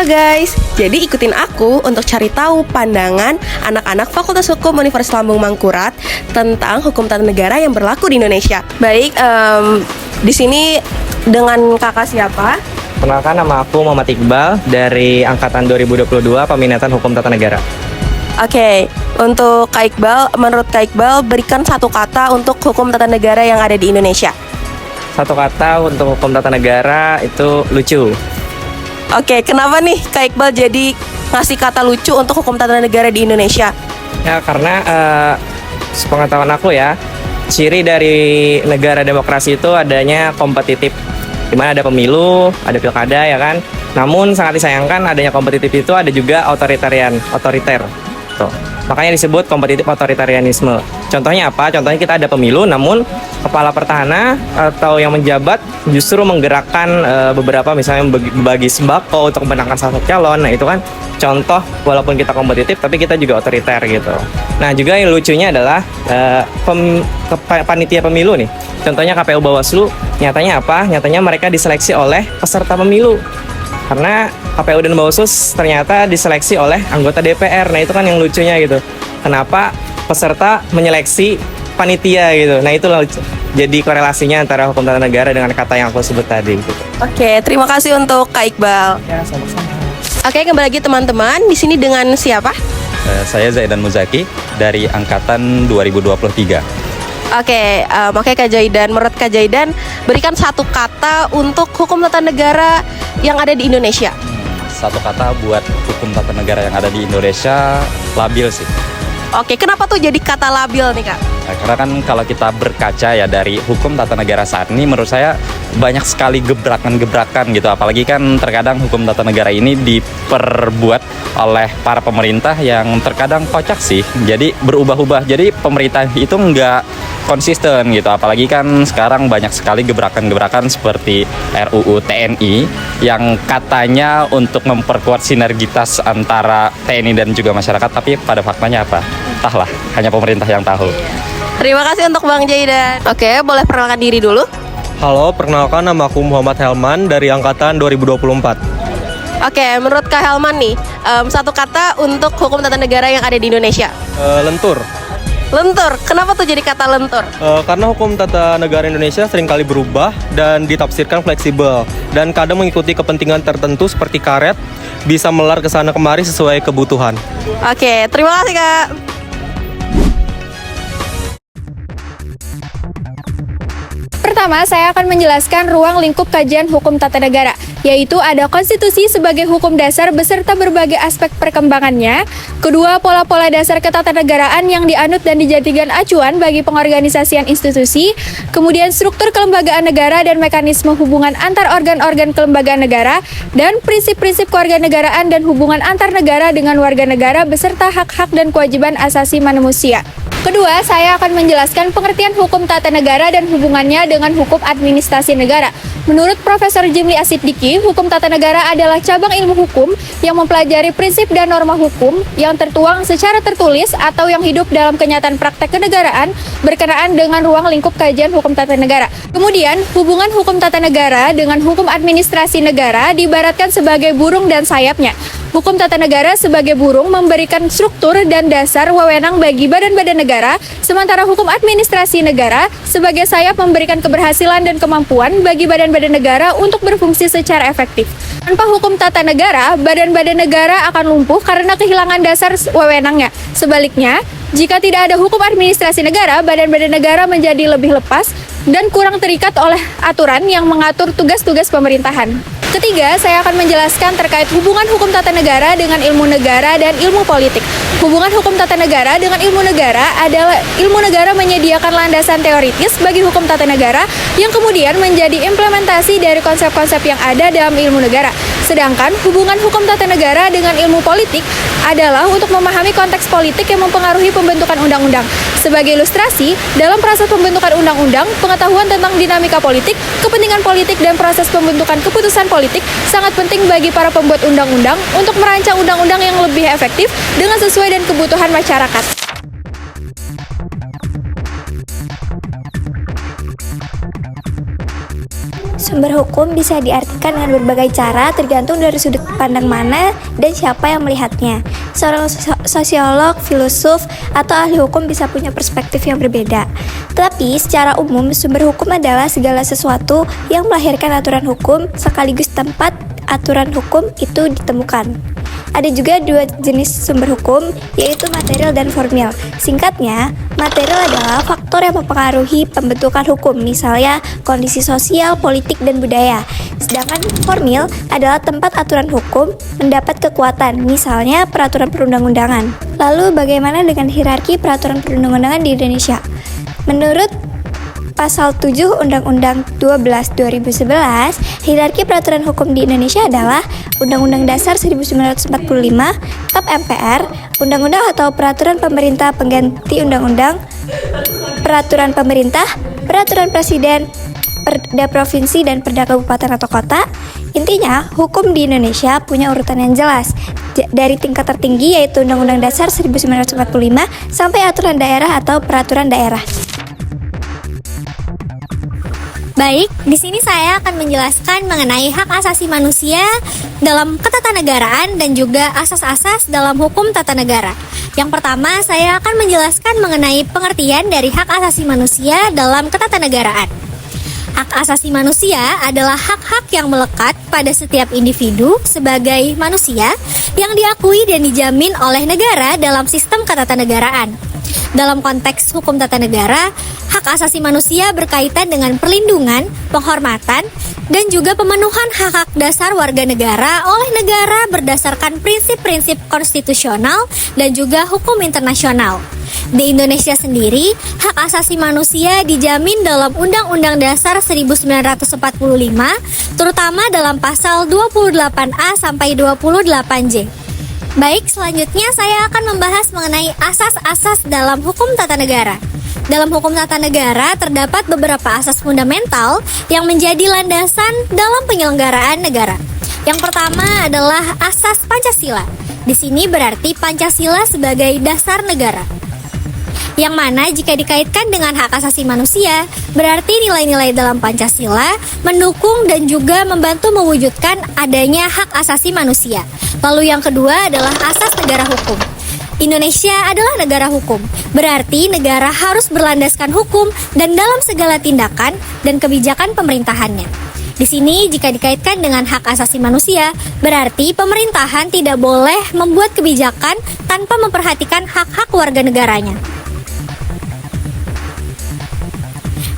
guys, jadi ikutin aku untuk cari tahu pandangan anak-anak Fakultas Hukum Universitas Lambung Mangkurat tentang hukum tata negara yang berlaku di Indonesia. Baik, di sini dengan kakak siapa? Perkenalkan, nama aku Muhammad Iqbal dari Angkatan 2022 Peminatan Hukum Tata Negara. Oke, untuk Kak Iqbal, menurut Kak Iqbal berikan satu kata untuk hukum tata negara yang ada di Indonesia. Satu kata untuk hukum tata negara itu lucu. Oke, kenapa nih Kak Iqbal jadi ngasih kata lucu untuk hukum tata negara di Indonesia? Ya karena sepengetahuan aku ya, ciri dari negara demokrasi itu adanya kompetitif, di mana ada pemilu, ada pilkada ya kan. Namun sangat disayangkan adanya kompetitif itu ada juga otoriter. Tuh. Makanya disebut kompetitif otoritarianisme. Contohnya apa? Contohnya kita ada pemilu, namun kepala pertahanan atau yang menjabat justru menggerakkan beberapa, misalnya bagi sembako untuk memenangkan salah satu calon. Nah itu kan contoh walaupun kita kompetitif tapi kita juga otoriter gitu. Nah juga yang lucunya adalah panitia pemilu nih. Contohnya KPU Bawaslu, nyatanya apa? Nyatanya mereka diseleksi oleh peserta pemilu. Karena KPU dan Bawaslu ternyata diseleksi oleh anggota DPR. Nah itu kan yang lucunya gitu. Kenapa peserta menyeleksi panitia gitu. Nah itulah jadi korelasinya antara hukum tata negara dengan kata yang aku sebut tadi gitu. Oke, terima kasih untuk Kak Iqbal. Ya, sama-sama. Oke, kembali lagi teman-teman. Di sini dengan siapa? Saya Zaidan Muzaki dari Angkatan 2023. Oke, Kak Zaidan, menurut Kak Zaidan berikan satu kata untuk hukum tata negara yang ada di Indonesia. Satu kata buat hukum tata negara yang ada di Indonesia, labil sih. Oke, kenapa tuh jadi kata labil nih Kak? Nah, karena kan kalau kita berkaca ya dari hukum tata negara saat ini, menurut saya banyak sekali gebrakan-gebrakan gitu. Apalagi kan terkadang hukum tata negara ini diperbuat oleh para pemerintah yang terkadang kocak sih. Jadi berubah-ubah. Jadi pemerintah itu nggak konsisten gitu. Apalagi kan sekarang banyak sekali gebrakan-gebrakan seperti RUU TNI yang katanya untuk memperkuat sinergitas antara TNI dan juga masyarakat, tapi pada faktanya apa? Entahlah, hanya pemerintah yang tahu. Terima kasih untuk Bang Zaidan. Oke, boleh perkenalkan diri dulu. Halo, perkenalkan nama aku Muhammad Helman dari Angkatan 2024. Oke, menurut Kak Helman nih, satu kata untuk hukum tata negara yang ada di Indonesia. Lentur. Lentur, kenapa tuh jadi kata lentur? Karena hukum tata negara Indonesia seringkali berubah dan ditafsirkan fleksibel dan kadang mengikuti kepentingan tertentu seperti karet, bisa melar ke sana kemari sesuai kebutuhan. Oke, terima kasih Kak. Pertama, saya akan menjelaskan ruang lingkup kajian hukum tata negara, yaitu ada konstitusi sebagai hukum dasar beserta berbagai aspek perkembangannya. Kedua, pola-pola dasar ketatanegaraan yang dianut dan dijadikan acuan bagi pengorganisasian institusi. Kemudian, struktur kelembagaan negara dan mekanisme hubungan antar organ-organ kelembagaan negara, dan prinsip-prinsip kewarganegaraan dan hubungan antar negara dengan warga negara beserta hak-hak dan kewajiban asasi manusia. Kedua, saya akan menjelaskan pengertian hukum tata negara dan hubungannya dengan hukum administrasi negara. Menurut Profesor Jimli Asidiki, hukum tata negara adalah cabang ilmu hukum yang mempelajari prinsip dan norma hukum yang tertuang secara tertulis atau yang hidup dalam kenyataan praktek kenegaraan berkenaan dengan ruang lingkup kajian hukum tata negara. Kemudian, hubungan hukum tata negara dengan hukum administrasi negara diibaratkan sebagai burung dan sayapnya. Hukum tata negara sebagai burung memberikan struktur dan dasar wewenang bagi badan-badan negara, sementara hukum administrasi negara sebagai sayap memberikan keberhasilan dan kemampuan bagi badan-badan negara untuk berfungsi secara efektif. Tanpa hukum tata negara, badan-badan negara akan lumpuh karena kehilangan dasar wewenangnya. Sebaliknya, jika tidak ada hukum administrasi negara, badan-badan negara menjadi lebih lepas dan kurang terikat oleh aturan yang mengatur tugas-tugas pemerintahan. Ketiga, saya akan menjelaskan terkait hubungan hukum tata negara dengan ilmu negara dan ilmu politik. Hubungan hukum tata negara dengan ilmu negara adalah ilmu negara menyediakan landasan teoritis bagi hukum tata negara yang kemudian menjadi implementasi dari konsep-konsep yang ada dalam ilmu negara. Sedangkan hubungan hukum tata negara dengan ilmu politik adalah untuk memahami konteks politik yang mempengaruhi pembentukan undang-undang. Sebagai ilustrasi, dalam proses pembentukan undang-undang, pengetahuan tentang dinamika politik, kepentingan politik, dan proses pembentukan keputusan politik sangat penting bagi para pembuat undang-undang untuk merancang undang-undang yang lebih efektif dengan sesuai dengan kebutuhan masyarakat. sumber hukum bisa diartikan dengan berbagai cara tergantung dari sudut pandang mana dan siapa yang melihatnya. Seorang sosiolog, filosof, atau ahli hukum bisa punya perspektif yang berbeda. Tetapi secara umum sumber hukum adalah segala sesuatu yang melahirkan aturan hukum sekaligus tempat aturan hukum itu ditemukan. Ada juga dua jenis sumber hukum, yaitu material dan formil. Singkatnya, material adalah faktor yang mempengaruhi pembentukan hukum, misalnya kondisi sosial, politik, dan budaya. Sedangkan formil adalah tempat aturan hukum mendapat kekuatan, misalnya peraturan perundang-undangan. Lalu bagaimana dengan hierarki peraturan perundang-undangan di Indonesia? Menurut Pasal 7 Undang-Undang 12 2011, hierarki peraturan hukum di Indonesia adalah Undang-Undang Dasar 1945, TAP MPR, Undang-Undang atau Peraturan Pemerintah pengganti Undang-Undang, Peraturan Pemerintah, Peraturan Presiden, Perda Provinsi dan Perda Kabupaten atau Kota. Intinya, hukum di Indonesia punya urutan yang jelas, dari tingkat tertinggi yaitu Undang-Undang Dasar 1945 sampai aturan daerah atau peraturan daerah. Baik, di sini saya akan menjelaskan mengenai hak asasi manusia dalam ketatanegaraan dan juga asas-asas dalam hukum tata negara. Yang pertama, saya akan menjelaskan mengenai pengertian dari hak asasi manusia dalam ketatanegaraan. Hak asasi manusia adalah hak-hak yang melekat pada setiap individu sebagai manusia yang diakui dan dijamin oleh negara dalam sistem ketatanegaraan. Dalam konteks hukum tata negara, hak asasi manusia berkaitan dengan perlindungan, penghormatan, dan juga pemenuhan hak-hak dasar warga negara oleh negara berdasarkan prinsip-prinsip konstitusional dan juga hukum internasional. Di Indonesia sendiri, hak asasi manusia dijamin dalam Undang-Undang Dasar 1945, terutama dalam pasal 28A sampai 28J. Baik, selanjutnya saya akan membahas mengenai asas-asas dalam hukum tata negara. Dalam hukum tata negara terdapat beberapa asas fundamental yang menjadi landasan dalam penyelenggaraan negara. Yang pertama adalah asas Pancasila. Di sini berarti Pancasila sebagai dasar negara. Yang mana jika dikaitkan dengan hak asasi manusia, berarti nilai-nilai dalam Pancasila mendukung dan juga membantu mewujudkan adanya hak asasi manusia. Lalu yang kedua adalah asas negara hukum. Indonesia adalah negara hukum, berarti negara harus berlandaskan hukum dan dalam segala tindakan dan kebijakan pemerintahannya. Di sini jika dikaitkan dengan hak asasi manusia, berarti pemerintahan tidak boleh membuat kebijakan tanpa memperhatikan hak-hak warga negaranya.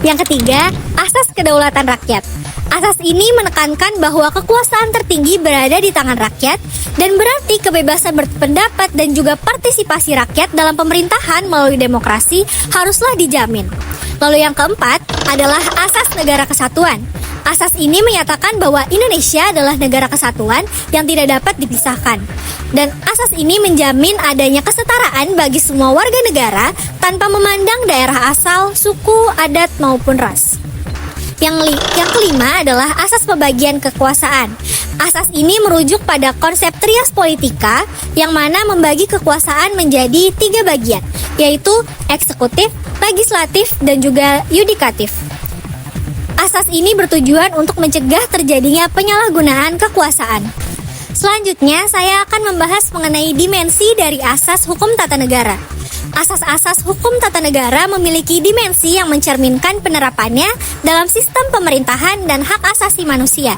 Yang ketiga, asas kedaulatan rakyat. Asas ini menekankan bahwa kekuasaan tertinggi berada di tangan rakyat dan berarti kebebasan berpendapat dan juga partisipasi rakyat dalam pemerintahan melalui demokrasi haruslah dijamin. Lalu yang keempat adalah asas negara kesatuan. Asas ini menyatakan bahwa Indonesia adalah negara kesatuan yang tidak dapat dipisahkan. Dan asas ini menjamin adanya kesetaraan bagi semua warga negara tanpa memandang daerah asal, suku, adat, maupun ras. Yang kelima adalah asas pembagian kekuasaan. Asas ini merujuk pada konsep trias politika yang mana membagi kekuasaan menjadi 3 bagian, yaitu eksekutif, legislatif, dan juga yudikatif. Asas ini bertujuan untuk mencegah terjadinya penyalahgunaan kekuasaan. Selanjutnya, saya akan membahas mengenai dimensi dari asas hukum tata negara. Asas-asas hukum tata negara memiliki dimensi yang mencerminkan penerapannya dalam sistem pemerintahan dan hak asasi manusia.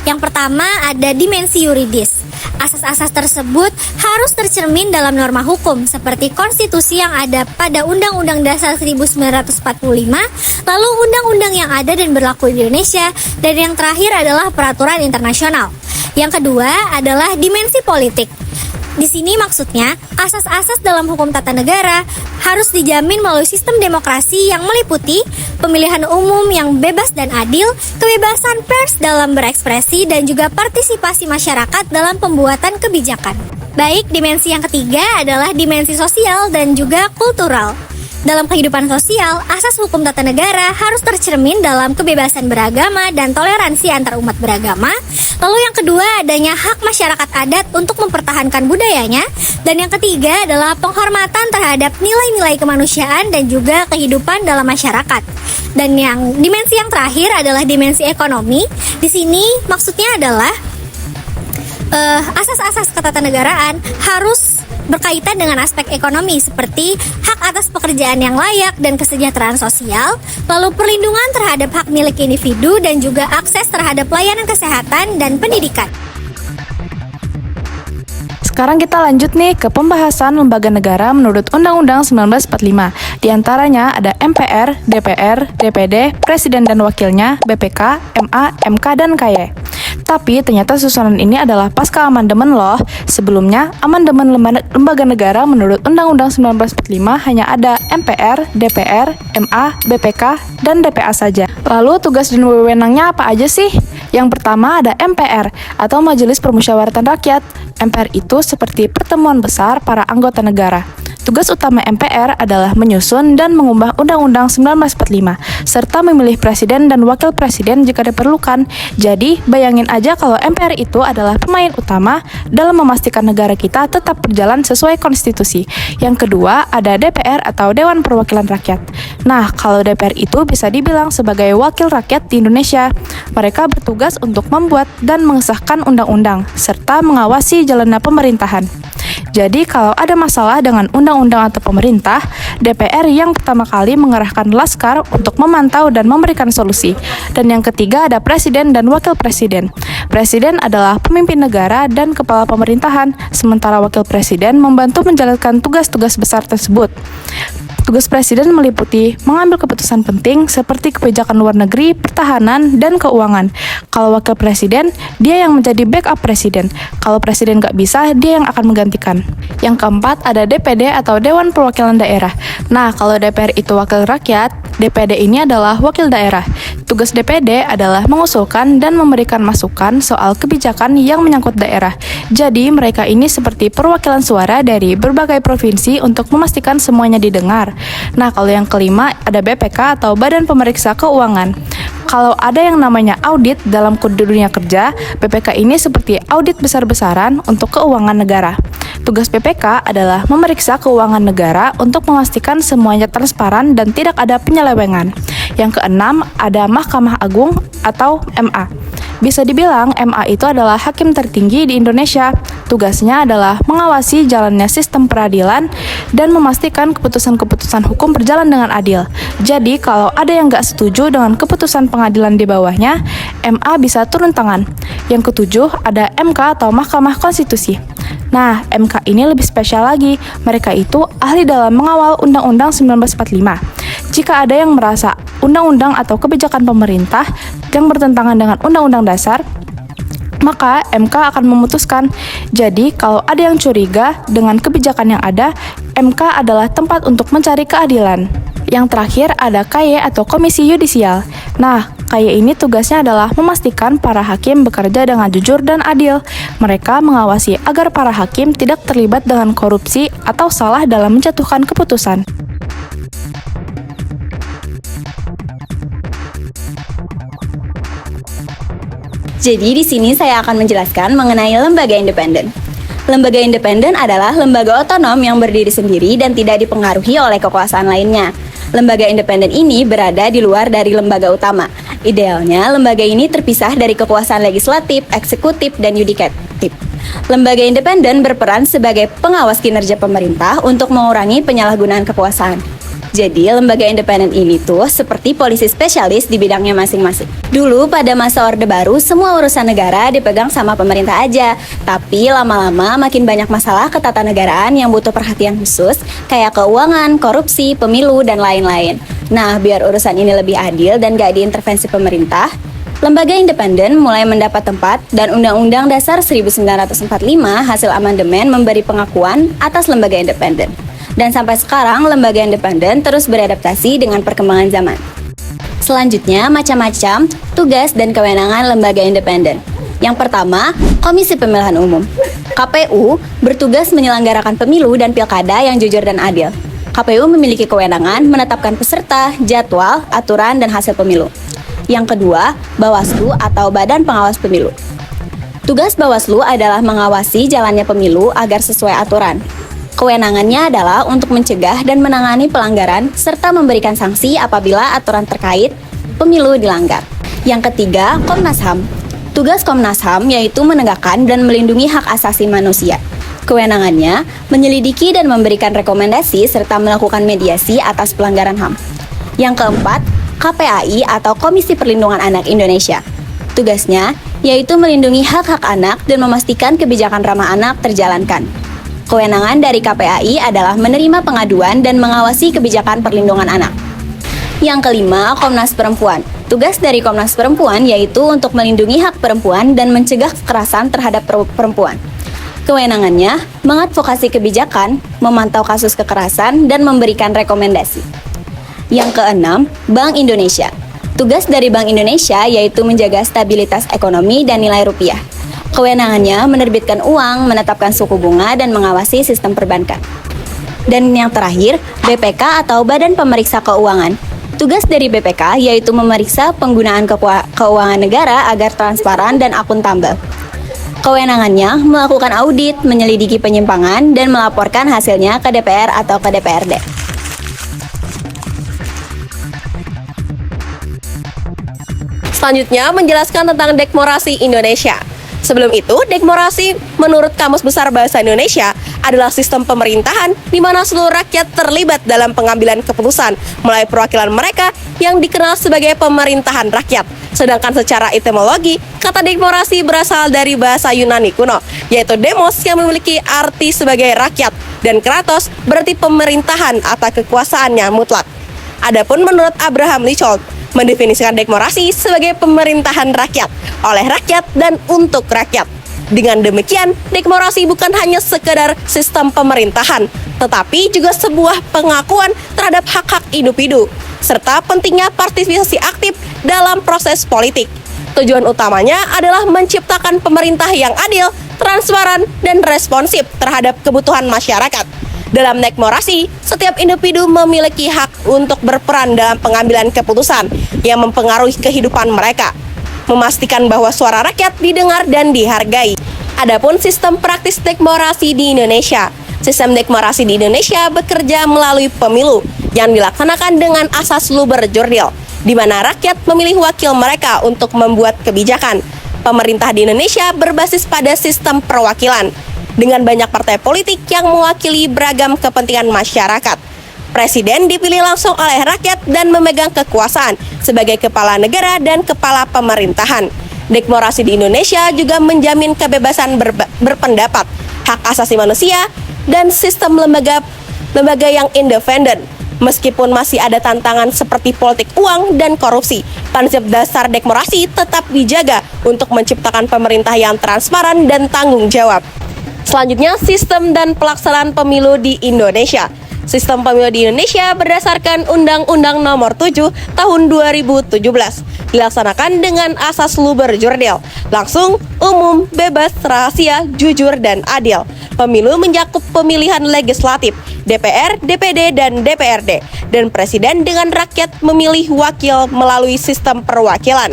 Yang pertama ada dimensi yuridis. Asas-asas tersebut harus tercermin dalam norma hukum seperti konstitusi yang ada pada Undang-Undang Dasar 1945, lalu undang-undang yang ada dan berlaku di Indonesia, dan yang terakhir adalah peraturan internasional. Yang kedua adalah dimensi politik. Di sini maksudnya, asas-asas dalam hukum tata negara harus dijamin melalui sistem demokrasi yang meliputi pemilihan umum yang bebas dan adil, kebebasan pers dalam berekspresi, dan juga partisipasi masyarakat dalam pembuatan kebijakan. Baik, dimensi yang ketiga adalah dimensi sosial dan juga kultural. Dalam kehidupan sosial, asas hukum tata negara harus tercermin dalam kebebasan beragama dan toleransi antar umat beragama. Lalu yang kedua, adanya hak masyarakat adat untuk mempertahankan budayanya. Dan yang ketiga adalah penghormatan terhadap nilai-nilai kemanusiaan dan juga kehidupan dalam masyarakat. Dan yang dimensi yang terakhir adalah dimensi ekonomi. Di sini maksudnya adalah asas-asas ketatanegaraan harus berkaitan dengan aspek ekonomi seperti hak atas pekerjaan yang layak dan kesejahteraan sosial, lalu perlindungan terhadap hak milik individu dan juga akses terhadap layanan kesehatan dan pendidikan. Sekarang kita lanjut nih ke pembahasan lembaga negara menurut Undang-Undang 1945. Di antaranya ada MPR, DPR, DPD, Presiden dan Wakilnya, BPK, MA, MK, dan KY. Tapi ternyata susunan ini adalah pasca amandemen loh. Sebelumnya, amandemen lembaga negara menurut Undang-Undang 1945 hanya ada MPR, DPR, MA, BPK, dan DPA saja. Lalu tugas dan wewenangnya apa aja sih? Yang pertama ada MPR atau Majelis Permusyawaratan Rakyat. MPR itu seperti pertemuan besar para anggota negara. Tugas utama MPR adalah menyusun dan mengubah Undang-Undang 1945, serta memilih presiden dan wakil presiden jika diperlukan. Jadi, bayangin aja kalau MPR itu adalah pemain utama dalam memastikan negara kita tetap berjalan sesuai konstitusi. Yang kedua, ada DPR atau Dewan Perwakilan Rakyat. Nah, kalau DPR itu bisa dibilang sebagai wakil rakyat di Indonesia. Mereka bertugas untuk membuat dan mengesahkan undang-undang, serta mengawasi jalannya pemerintahan. Jadi kalau ada masalah dengan undang-undang atau pemerintah, DPR yang pertama kali mengerahkan laskar untuk memantau dan memberikan solusi. Dan yang ketiga ada presiden dan wakil presiden. Presiden adalah pemimpin negara dan kepala pemerintahan, sementara wakil presiden membantu menjalankan tugas-tugas besar tersebut. Tugas presiden meliputi mengambil keputusan penting seperti kebijakan luar negeri, pertahanan, dan keuangan. Kalau wakil presiden, dia yang menjadi backup presiden. Kalau presiden nggak bisa, dia yang akan menggantikan. Yang keempat, ada DPD atau Dewan Perwakilan Daerah. Nah, kalau DPR itu wakil rakyat, DPD ini adalah wakil daerah. Tugas DPD adalah mengusulkan dan memberikan masukan soal kebijakan yang menyangkut daerah. Jadi, mereka ini seperti perwakilan suara dari berbagai provinsi untuk memastikan semuanya didengar. Nah, kalau yang kelima ada BPK atau Badan Pemeriksa Keuangan. Kalau ada yang namanya audit dalam kode dunia kerja, BPK ini seperti audit besar-besaran untuk keuangan negara. Tugas BPK adalah memeriksa keuangan negara untuk memastikan semuanya transparan dan tidak ada penyelewengan. Yang keenam, ada Mahkamah Agung atau MA. Bisa dibilang MA itu adalah hakim tertinggi di Indonesia. Tugasnya adalah mengawasi jalannya sistem peradilan dan memastikan keputusan-keputusan hukum berjalan dengan adil. Jadi kalau ada yang nggak setuju dengan keputusan pengadilan di bawahnya, MA bisa turun tangan. Yang ketujuh ada MK atau Mahkamah Konstitusi. Nah, MK ini lebih spesial lagi. Mereka itu ahli dalam mengawal Undang-Undang 1945. Jika ada yang merasa undang-undang atau kebijakan pemerintah yang bertentangan dengan Undang-Undang Dasar, maka MK akan memutuskan. Jadi, kalau ada yang curiga dengan kebijakan yang ada, MK adalah tempat untuk mencari keadilan. Yang terakhir ada KY atau Komisi Yudisial. Nah, KY ini tugasnya adalah memastikan para hakim bekerja dengan jujur dan adil. Mereka mengawasi agar para hakim tidak terlibat dengan korupsi atau salah dalam menjatuhkan keputusan. Jadi di sini saya akan menjelaskan mengenai lembaga independen. Lembaga independen adalah lembaga otonom yang berdiri sendiri dan tidak dipengaruhi oleh kekuasaan lainnya. Lembaga independen ini berada di luar dari lembaga utama. Idealnya, lembaga ini terpisah dari kekuasaan legislatif, eksekutif, dan yudikatif. Lembaga independen berperan sebagai pengawas kinerja pemerintah untuk mengurangi penyalahgunaan kekuasaan. Jadi, lembaga independen ini tuh seperti polisi spesialis di bidangnya masing-masing. Dulu pada masa Orde Baru, semua urusan negara dipegang sama pemerintah aja. Tapi lama-lama makin banyak masalah ketatanegaraan yang butuh perhatian khusus, kayak keuangan, korupsi, pemilu, dan lain-lain. Nah, biar urusan ini lebih adil dan gak diintervensi pemerintah, lembaga independen mulai mendapat tempat dan Undang-Undang Dasar 1945 hasil amandemen memberi pengakuan atas lembaga independen. Dan sampai sekarang, lembaga independen terus beradaptasi dengan perkembangan zaman. Selanjutnya, macam-macam tugas dan kewenangan lembaga independen. Yang pertama, Komisi Pemilihan Umum. KPU bertugas menyelenggarakan pemilu dan pilkada yang jujur dan adil. KPU memiliki kewenangan menetapkan peserta, jadwal, aturan, dan hasil pemilu. Yang kedua, Bawaslu atau Badan Pengawas Pemilu. Tugas Bawaslu adalah mengawasi jalannya pemilu agar sesuai aturan. Kewenangannya adalah untuk mencegah dan menangani pelanggaran serta memberikan sanksi apabila aturan terkait pemilu dilanggar. Yang ketiga, Komnas HAM. Tugas Komnas HAM yaitu menegakkan dan melindungi hak asasi manusia. Kewenangannya menyelidiki dan memberikan rekomendasi serta melakukan mediasi atas pelanggaran HAM. Yang keempat, KPAI atau Komisi Perlindungan Anak Indonesia. Tugasnya yaitu melindungi hak-hak anak dan memastikan kebijakan ramah anak terjalankan. Kewenangan dari KPAI adalah menerima pengaduan dan mengawasi kebijakan perlindungan anak. Yang kelima, Komnas Perempuan. Tugas dari Komnas Perempuan yaitu untuk melindungi hak perempuan dan mencegah kekerasan terhadap perempuan. Kewenangannya mengadvokasi kebijakan, memantau kasus kekerasan, dan memberikan rekomendasi. Yang keenam, Bank Indonesia. Tugas dari Bank Indonesia yaitu menjaga stabilitas ekonomi dan nilai rupiah. Kewenangannya menerbitkan uang, menetapkan suku bunga, dan mengawasi sistem perbankan. Dan yang terakhir, BPK atau Badan Pemeriksa Keuangan. Tugas dari BPK yaitu memeriksa penggunaan keuangan negara agar transparan dan akuntabel. Kewenangannya melakukan audit, menyelidiki penyimpangan, dan melaporkan hasilnya ke DPR atau ke DPRD. Selanjutnya menjelaskan tentang Dekmokrasi Indonesia. Sebelum itu, Dekmokrasi menurut Kamus Besar Bahasa Indonesia adalah sistem pemerintahan di mana seluruh rakyat terlibat dalam pengambilan keputusan melalui perwakilan mereka yang dikenal sebagai pemerintahan rakyat. Sedangkan secara etimologi, kata Dekmokrasi berasal dari bahasa Yunani kuno, yaitu demos yang memiliki arti sebagai rakyat dan kratos berarti pemerintahan atau kekuasaan yang mutlak. Adapun menurut Abraham Lincoln, mendefinisikan Dekmokrasi sebagai pemerintahan rakyat, oleh rakyat, dan untuk rakyat. Dengan demikian, Dekmokrasi bukan hanya sekedar sistem pemerintahan, tetapi juga sebuah pengakuan terhadap hak-hak individu, serta pentingnya partisipasi aktif dalam proses politik. Tujuan utamanya adalah menciptakan pemerintah yang adil, transparan, dan responsif terhadap kebutuhan masyarakat. Dalam Dekmokrasi, setiap individu memiliki hak untuk berperan dalam pengambilan keputusan yang mempengaruhi kehidupan mereka, memastikan bahwa suara rakyat didengar dan dihargai. Adapun sistem praktis Dekmokrasi di Indonesia. Sistem Dekmokrasi di Indonesia bekerja melalui pemilu yang dilaksanakan dengan asas luber jurdil, di mana rakyat memilih wakil mereka untuk membuat kebijakan. Pemerintah di Indonesia berbasis pada sistem perwakilan, dengan banyak partai politik yang mewakili beragam kepentingan masyarakat. Presiden dipilih langsung oleh rakyat dan memegang kekuasaan sebagai kepala negara dan kepala pemerintahan. Dekmokrasi di Indonesia juga menjamin kebebasan berpendapat, hak asasi manusia, dan sistem lembaga yang independen. Meskipun masih ada tantangan seperti politik uang dan korupsi, prinsip dasar Dekmokrasi tetap dijaga untuk menciptakan pemerintah yang transparan dan tanggung jawab. Selanjutnya, sistem dan pelaksanaan pemilu di Indonesia. Sistem pemilu di Indonesia berdasarkan Undang-Undang Nomor 7 Tahun 2017 dilaksanakan dengan asas luber jurdil, langsung, umum, bebas, rahasia, jujur, dan adil. Pemilu mencakup pemilihan legislatif, DPR, DPD, dan DPRD, dan presiden dengan rakyat memilih wakil melalui sistem perwakilan.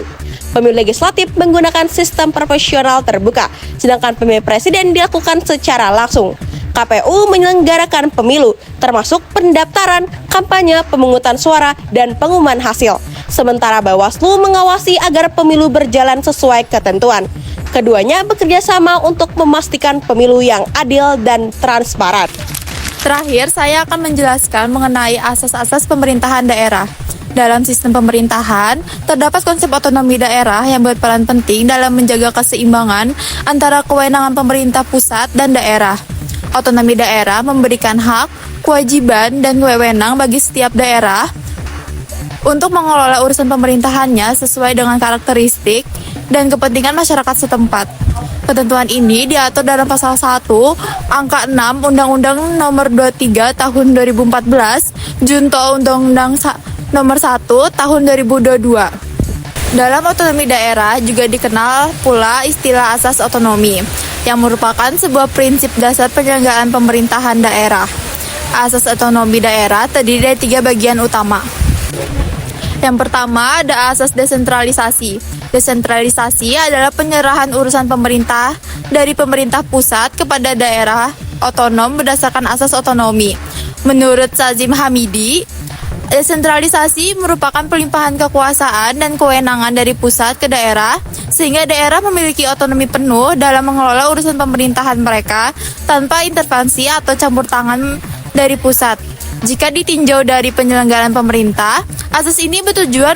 Pemilu legislatif menggunakan sistem proporsional terbuka, sedangkan pemilu presiden dilakukan secara langsung. KPU menyelenggarakan pemilu, termasuk pendaftaran, kampanye, pemungutan suara, dan pengumuman hasil. Sementara Bawaslu mengawasi agar pemilu berjalan sesuai ketentuan. Keduanya bekerja sama untuk memastikan pemilu yang adil dan transparan. Terakhir, saya akan menjelaskan mengenai asas-asas pemerintahan daerah. Dalam sistem pemerintahan, terdapat konsep otonomi daerah yang berperan penting dalam menjaga keseimbangan antara kewenangan pemerintah pusat dan daerah. Otonomi daerah memberikan hak, kewajiban, dan wewenang bagi setiap daerah untuk mengelola urusan pemerintahannya sesuai dengan karakteristik dan kepentingan masyarakat setempat. Ketentuan ini diatur dalam pasal 1, angka 6 Undang-Undang Nomor 23 Tahun 2014, Junto Undang-Undang Nomor 1 Tahun 2022. Dalam otonomi daerah juga dikenal pula istilah asas otonomi, yang merupakan sebuah prinsip dasar penyelenggaraan pemerintahan daerah. Asas otonomi daerah terdiri dari 3 bagian utama. Yang pertama ada asas desentralisasi. Desentralisasi adalah penyerahan urusan pemerintah dari pemerintah pusat kepada daerah otonom berdasarkan asas otonomi. Menurut Syazim Hamidi, desentralisasi merupakan pelimpahan kekuasaan dan kewenangan dari pusat ke daerah, sehingga daerah memiliki otonomi penuh dalam mengelola urusan pemerintahan mereka tanpa intervensi atau campur tangan dari pusat. Jika ditinjau dari penyelenggaraan pemerintah, asas ini bertujuan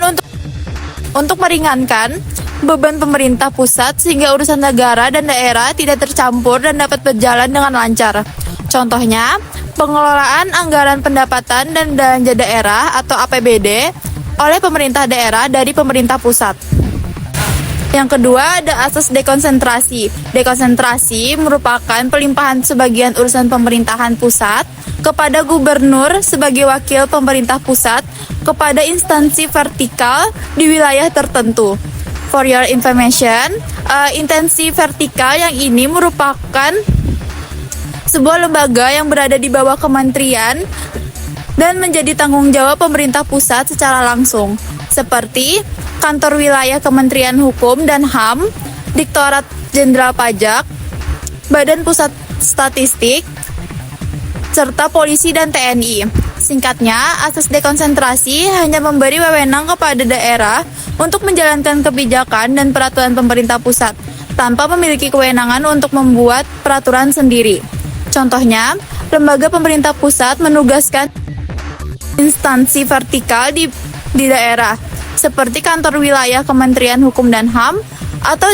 untuk meringankan beban pemerintah pusat sehingga urusan negara dan daerah tidak tercampur dan dapat berjalan dengan lancar. Contohnya, pengelolaan anggaran pendapatan dan belanja daerah atau APBD oleh pemerintah daerah dari pemerintah pusat. Yang kedua ada asas dekonsentrasi. Dekonsentrasi merupakan pelimpahan sebagian urusan pemerintahan pusat kepada gubernur sebagai wakil pemerintah pusat kepada instansi vertikal di wilayah tertentu. For your information, instansi vertikal yang ini merupakan sebuah lembaga yang berada di bawah kementerian dan menjadi tanggung jawab pemerintah pusat secara langsung, seperti Kantor Wilayah Kementerian Hukum dan HAM, Direktorat Jenderal Pajak, Badan Pusat Statistik, serta polisi dan TNI. Singkatnya, asas dekonsentrasi hanya memberi wewenang kepada daerah untuk menjalankan kebijakan dan peraturan pemerintah pusat, tanpa memiliki kewenangan untuk membuat peraturan sendiri. Contohnya, lembaga pemerintah pusat menugaskan instansi vertikal di daerah, seperti Kantor Wilayah Kementerian Hukum dan HAM atau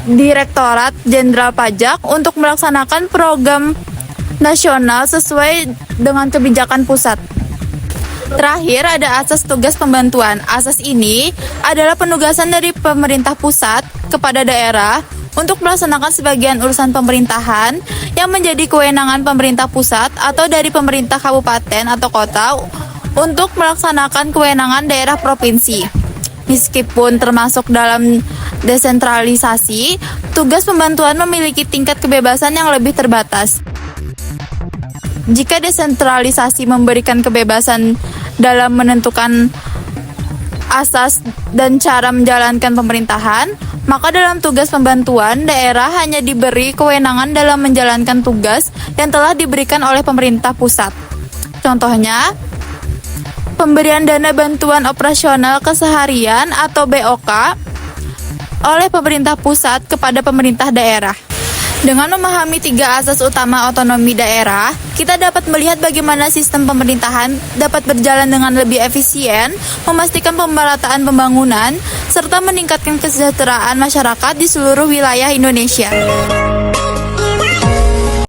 Direktorat Jenderal Pajak untuk melaksanakan program nasional sesuai dengan kebijakan pusat. Terakhir ada asas tugas pembantuan. Asas ini adalah penugasan dari pemerintah pusat kepada daerah untuk melaksanakan sebagian urusan pemerintahan yang menjadi kewenangan pemerintah pusat atau dari pemerintah kabupaten atau kota untuk melaksanakan kewenangan daerah provinsi. Meskipun termasuk dalam desentralisasi, tugas pembantuan memiliki tingkat kebebasan yang lebih terbatas. Jika desentralisasi memberikan kebebasan dalam menentukan asas dan cara menjalankan pemerintahan, maka dalam tugas pembantuan, daerah hanya diberi kewenangan dalam menjalankan tugas yang telah diberikan oleh pemerintah pusat. Contohnya, pemberian dana bantuan operasional keseharian atau BOK oleh pemerintah pusat kepada pemerintah daerah. Dengan memahami 3 asas utama otonomi daerah, kita dapat melihat bagaimana sistem pemerintahan dapat berjalan dengan lebih efisien, memastikan pemerataan pembangunan, serta meningkatkan kesejahteraan masyarakat di seluruh wilayah Indonesia.